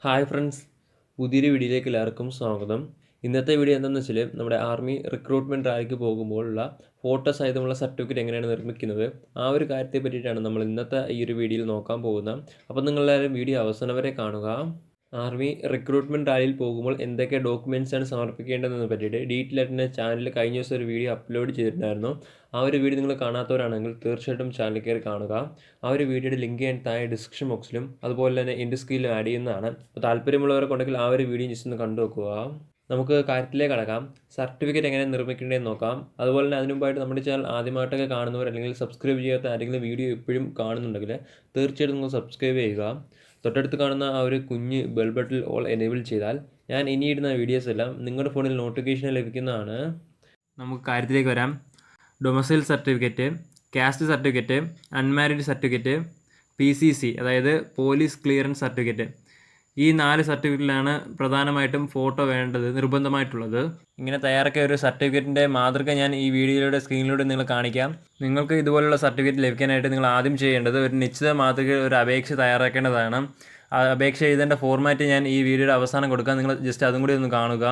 Hi friends, പുതിയൊരു വീഡിയോയിലേക്ക് എല്ലാവർക്കും സ്വാഗതം. ഇന്നത്തെ വീഡിയോ എന്താണെന്ന് വെച്ചാൽ നമ്മുടെ ആർമി റിക്രൂട്ട്മെൻറ്റ് റാലിക്ക് പോകുമ്പോഴുള്ള ഫോട്ടോ സഹിതമുള്ള സർട്ടിഫിക്കറ്റ് എങ്ങനെയാണ് നിർമ്മിക്കുന്നത് ആ ഒരു കാര്യത്തെ പറ്റിയിട്ടാണ് നമ്മൾ ഇന്നത്തെ ഈ ഒരു വീഡിയോയിൽ നോക്കാൻ പോകുന്നത്. അപ്പോൾ നിങ്ങളെല്ലാവരും വീഡിയോ അവസാനം വരെ കാണുക. ആർമി റിക്രൂട്ട്മെൻറ്റ് റാലിയിൽ പോകുമ്പോൾ എന്തൊക്കെ ഡോക്യുമെൻറ്റ്സാണ് സമർപ്പിക്കേണ്ടതെന്ന് പറ്റിയിട്ട് ഡീറ്റെയിൽ ആയിട്ട് എൻ്റെ ചാനലിൽ കഴിഞ്ഞ ദിവസം ഒരു വീഡിയോ അപ്ലോഡ് ചെയ്തിട്ടുണ്ടായിരുന്നു. ആ ഒരു വീഡിയോ നിങ്ങൾ കാണാത്തവരാണെങ്കിൽ തീർച്ചയായിട്ടും ചാനൽ കയറി കാണുക. ആ ഒരു വീഡിയോയുടെ ലിങ്ക് ഞാൻ താഴെ ഡിസ്ക്രിപ്ഷൻ ബോക്സിലും അതുപോലെ തന്നെ എൻ്റെ സ്ക്രീനിലും ആഡ് ചെയ്യുന്നതാണ്. അപ്പോൾ താല്പര്യമുള്ളവരെ ഉണ്ടെങ്കിൽ ആ ഒരു വീഡിയോ ജസ്റ്റ് ഒന്ന് കണ്ടു നോക്കുക. നമുക്ക് കാര്യത്തിലേക്ക് കടക്കാം. സർട്ടിഫിക്കറ്റ് എങ്ങനെ നിർമ്മിക്കേണ്ടതെന്ന് നോക്കാം. അതുപോലെ തന്നെ അതിനു മുമ്പായിട്ട് നമ്മുടെ ചാനൽ ആദ്യമായിട്ടൊക്കെ കാണുന്നവർ അല്ലെങ്കിൽ സബ്സ്ക്രൈബ് ചെയ്യാത്ത ആരെങ്കിലും വീഡിയോ എപ്പോഴും കാണുന്നുണ്ടെങ്കിൽ തീർച്ചയായിട്ടും നിങ്ങൾ സബ്സ്ക്രൈബ് ചെയ്യുക. തൊട്ടടുത്ത് കാണുന്ന ആ ഒരു കുഞ്ഞ് ബെൽ ബട്ടൺ ഓൾ എനേബിൾ ചെയ്താൽ ഞാൻ ഇനി ഇടുന്ന വീഡിയോസ് എല്ലാം നിങ്ങളുടെ ഫോണിൽ നോട്ടിഫിക്കേഷൻ ലഭിക്കുന്നതാണ്. നമുക്ക് കാര്യത്തിലേക്ക് വരാം. Domicile certificate, caste certificate, unmarried certificate, PCC അതായത് പോലീസ് ക്ലിയറൻസ് സർട്ടിഫിക്കറ്റ്, ഈ 4 സർട്ടിഫിക്കറ്റിലാണ് പ്രധാനമായിട്ടും ഫോട്ടോ വേണ്ടത്, നിർബന്ധമായിട്ടുള്ളത്. ഇങ്ങനെ തയ്യാറാക്കിയ ഒരു സർട്ടിഫിക്കറ്റിൻ്റെ മാതൃക ഞാൻ ഈ വീഡിയോയുടെ സ്ക്രീനിലൂടെ നിങ്ങൾ കാണിക്കാം. നിങ്ങൾക്ക് ഇതുപോലുള്ള സർട്ടിഫിക്കറ്റ് ലഭിക്കാനായിട്ട് നിങ്ങൾ ആദ്യം ചെയ്യേണ്ടത് ഒരു നിശ്ചിത മാതൃക ഒരു അപേക്ഷ തയ്യാറാക്കേണ്ടതാണ്. ആ അപേക്ഷ എഴുതേണ്ട ഫോർമാറ്റ് ഞാൻ ഈ വീഡിയോയുടെ അവസാനം കൊടുക്കാം. നിങ്ങൾ ജസ്റ്റ് അതും കൂടി ഒന്ന് കാണുക.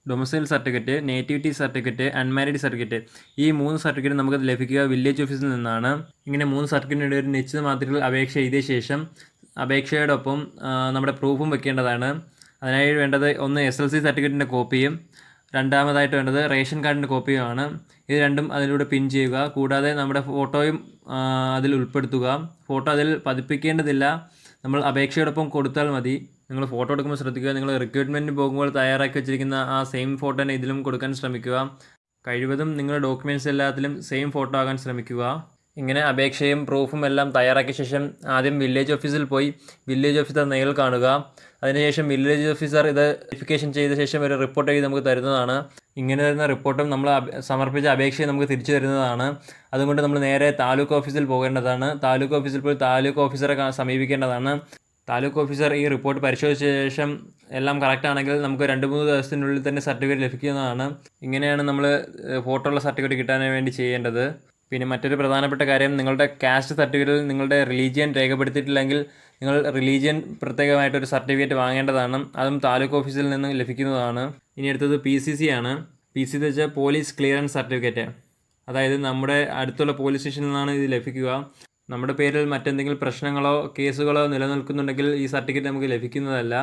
Domicile certificate, nativity certificate, unmarried certificate, ഈ 3 സർട്ടിഫിക്കറ്റ് നമുക്ക് ലഭിക്കുക വില്ലേജ് ഓഫീസിൽ നിന്നാണ്. ഇങ്ങനെ 3 സർട്ടിഫിക്കറ്റിൻ്റെ ഒരു നിശ്ചിത മാതൃകയിൽ അപേക്ഷ എഴുതിയ ശേഷം അപേക്ഷയോടൊപ്പം നമ്മുടെ പ്രൂഫും വെക്കേണ്ടതാണ്. അതിനായി വേണ്ടത് ഒന്ന് SLC സർട്ടിഫിക്കറ്റിൻ്റെ കോപ്പിയും രണ്ടാമതായിട്ട് വേണ്ടത് റേഷൻ കാർഡിൻ്റെ കോപ്പിയുമാണ്. ഇത് രണ്ടും അതിലൂടെ പിൻ ചെയ്യുക. കൂടാതെ നമ്മുടെ ഫോട്ടോയും അതിൽ ഉൾപ്പെടുത്തുക. ഫോട്ടോ അതിൽ പതിപ്പിക്കേണ്ടതില്ല, നമ്മൾ അപേക്ഷയോടൊപ്പം കൊടുത്താൽ മതി. നിങ്ങൾ ഫോട്ടോ എടുക്കുമ്പോൾ ശ്രദ്ധിക്കുക, നിങ്ങൾ റിക്രൂട്ട്മെൻറ്റിന് പോകുമ്പോൾ തയ്യാറാക്കി വെച്ചിരിക്കുന്ന ആ സെയിം ഫോട്ടോ തന്നെ ഇതിലും കൊടുക്കാൻ ശ്രമിക്കുക. കഴിവതും നിങ്ങളുടെ ഡോക്യുമെൻറ്റ്സ് എല്ലാത്തിലും സെയിം ഫോട്ടോ ആകാൻ ശ്രമിക്കുക. ഇങ്ങനെ അപേക്ഷയും പ്രൂഫും എല്ലാം തയ്യാറാക്കിയ ശേഷം ആദ്യം വില്ലേജ് ഓഫീസിൽ പോയി വില്ലേജ് ഓഫീസർ നേരിൽ കാണുക. അതിനുശേഷം വില്ലേജ് ഓഫീസർ ഇത് വെരിഫിക്കേഷൻ ചെയ്ത ശേഷം ഒരു റിപ്പോർട്ട് എഴുതി നമുക്ക് തരുന്നതാണ്. ഇങ്ങനെ തരുന്ന റിപ്പോർട്ടും നമ്മൾ സമർപ്പിച്ച അപേക്ഷയെ നമുക്ക് തിരിച്ചു തരുന്നതാണ്. അതുകൊണ്ട് നമ്മൾ നേരെ താലൂക്ക് ഓഫീസിൽ പോകേണ്ടതാണ്. താലൂക്ക് ഓഫീസിൽ പോയി താലൂക്ക് ഓഫീസറെ സമീപിക്കേണ്ടതാണ്. താലൂക്ക് ഓഫീസർ ഈ റിപ്പോർട്ട് പരിശോധിച്ച ശേഷം എല്ലാം കറക്റ്റ് ആണെങ്കിൽ നമുക്ക് 2-3 ദിവസത്തിനുള്ളിൽ തന്നെ സർട്ടിഫിക്കറ്റ് ലഭിക്കുന്നതാണ്. ഇങ്ങനെയാണ് നമ്മൾ ഫോട്ടോ ഉള്ള സർട്ടിഫിക്കറ്റ് കിട്ടാൻ വേണ്ടി ചെയ്യേണ്ടത്. പിന്നെ മറ്റൊരു പ്രധാനപ്പെട്ട കാര്യം, നിങ്ങളുടെ കാസ്റ്റ് സർട്ടിഫിക്കറ്റിൽ നിങ്ങളുടെ റിലീജിയൻ രേഖപ്പെടുത്തിയിട്ടില്ലെങ്കിൽ നിങ്ങൾ റിലീജിയൻ പ്രത്യേകമായിട്ടൊരു സർട്ടിഫിക്കറ്റ് വാങ്ങേണ്ടതാണ്. അതും താലൂക്ക് ഓഫീസിൽ നിന്ന് ലഭിക്കുന്നതാണ്. ഇനി അടുത്തത് PCC ആണ്. PCC എന്ന് വെച്ചാൽ പോലീസ് ക്ലിയറൻസ് സർട്ടിഫിക്കറ്റ്. അതായത് നമ്മുടെ അടുത്തുള്ള പോലീസ് സ്റ്റേഷനിൽ നിന്നാണ് ഇത് ലഭിക്കുക. നമ്മുടെ പേരിൽ മറ്റെന്തെങ്കിലും പ്രശ്നങ്ങളോ കേസുകളോ നിലനിൽക്കുന്നുണ്ടെങ്കിൽ ഈ സർട്ടിഫിക്കറ്റ് നമുക്ക് ലഭിക്കുന്നതല്ല.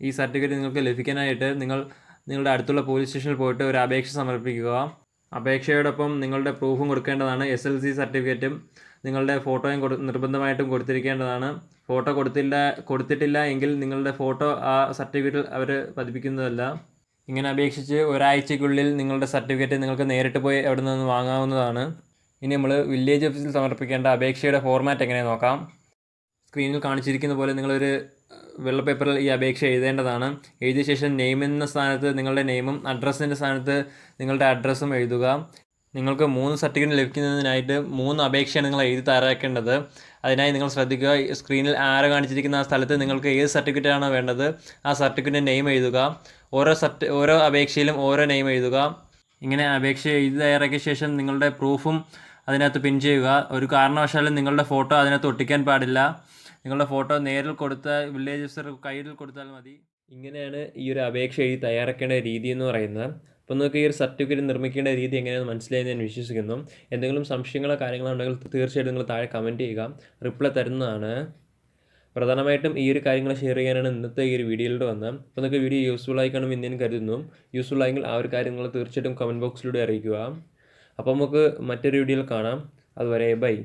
ഈ സർട്ടിഫിക്കറ്റ് നിങ്ങൾക്ക് ലഭിക്കാനായിട്ട് നിങ്ങളുടെ അടുത്തുള്ള പോലീസ് സ്റ്റേഷനിൽ പോയിട്ട് ഒരു അപേക്ഷ സമർപ്പിക്കുക. അപേക്ഷയോടൊപ്പം നിങ്ങളുടെ പ്രൂഫും കൊടുക്കേണ്ടതാണ്. SLC സർട്ടിഫിക്കറ്റും നിങ്ങളുടെ ഫോട്ടോയും നിർബന്ധമായിട്ടും കൊടുത്തിരിക്കേണ്ടതാണ്. ഫോട്ടോ കൊടുത്തിട്ടില്ല എങ്കിൽ നിങ്ങളുടെ ഫോട്ടോ ആ സർട്ടിഫിക്കറ്റിൽ അവർ പതിപ്പിക്കുന്നതല്ല. ഇങ്ങനെ അപേക്ഷിച്ച് ഒരാഴ്ചയ്ക്കുള്ളിൽ നിങ്ങളുടെ സർട്ടിഫിക്കറ്റ് നിങ്ങൾക്ക് നേരിട്ട് പോയി അവിടെ നിന്ന് വാങ്ങാവുന്നതാണ്. ഇനി നമ്മൾ വില്ലേജ് ഓഫീസിൽ സമർപ്പിക്കേണ്ട അപേക്ഷയുടെ ഫോർമാറ്റ് എങ്ങനെ നോക്കാം. സ്ക്രീനിൽ കാണിച്ചിരിക്കുന്ന പോലെ നിങ്ങളൊരു വെള്ള പേപ്പറിൽ ഈ അപേക്ഷ എഴുതേണ്ടതാണ്. എഴുതിയ ശേഷം നെയിം എന്ന സ്ഥാനത്ത് നിങ്ങളുടെ നെയിമും അഡ്രസ്സിൻ്റെ സ്ഥാനത്ത് നിങ്ങളുടെ അഡ്രസ്സും എഴുതുക. നിങ്ങൾക്ക് 3 സർട്ടിഫിക്കറ്റ് ലഭിക്കുന്നതിനായിട്ട് 3 അപേക്ഷയാണ് നിങ്ങൾ എഴുതി തയ്യാറാക്കേണ്ടത്. അതിനായി നിങ്ങൾ ശ്രദ്ധിക്കുക, സ്ക്രീനിൽ ആരോ കാണിച്ചിരിക്കുന്ന ആ സ്ഥലത്ത് നിങ്ങൾക്ക് ഏത് സർട്ടിഫിക്കറ്റാണോ വേണ്ടത് ആ സർട്ടിഫിക്കറ്റിൻ്റെ നെയിം എഴുതുക. ഓരോ അപേക്ഷയിലും ഓരോ നെയിം എഴുതുക. ഇങ്ങനെ അപേക്ഷ എഴുതി തയ്യാറാക്കിയ ശേഷം നിങ്ങളുടെ പ്രൂഫും അതിനകത്ത് പിൻ ചെയ്യുക. ഒരു കാരണവശാലും നിങ്ങളുടെ ഫോട്ടോ അതിനകത്ത് ഒട്ടിക്കാൻ പാടില്ല. നിങ്ങളുടെ ഫോട്ടോ നേരിൽ കൊടുത്ത വില്ലേജ് ഓഫീസർ കയ്യിൽ കൊടുത്താൽ മതി. ഇങ്ങനെയാണ് ഈ ഒരു അപേക്ഷ എഴുതി തയ്യാറാക്കേണ്ട രീതി എന്ന് പറയുന്നത്. അപ്പോൾ നിങ്ങൾക്ക് ഈ ഒരു സർട്ടിഫിക്കറ്റ് നിർമ്മിക്കേണ്ട രീതി എങ്ങനെയാണെന്ന് മനസ്സിലായി ഞാൻ വിശ്വസിക്കുന്നു. എന്തെങ്കിലും സംശയങ്ങളോ കാര്യങ്ങളോ ഉണ്ടെങ്കിൽ തീർച്ചയായിട്ടും നിങ്ങൾ താഴെ കമൻറ്റ് ചെയ്യുക, റിപ്ലൈ തരുന്നതാണ്. പ്രധാനമായിട്ടും ഈ ഒരു കാര്യങ്ങൾ ഷെയർ ചെയ്യാനാണ് ഇന്നത്തെ ഈ ഒരു വീഡിയോയിലൂടെ വന്നത്. അപ്പോൾ നിങ്ങൾക്ക് വീഡിയോ യൂസ്ഫുൾ ആയി കാണുമെന്ന് ഞാൻ കരുതുന്നു. യൂസ്ഫുൾ ആയെങ്കിൽ ആ ഒരു കാര്യങ്ങൾ തീർച്ചയായിട്ടും കമൻറ്റ് ബോക്സിലൂടെ അറിയിക്കുക. അപ്പോൾ നമുക്ക് മറ്റൊരു വീഡിയോയിൽ കാണാം. അതുവരെ ബൈ.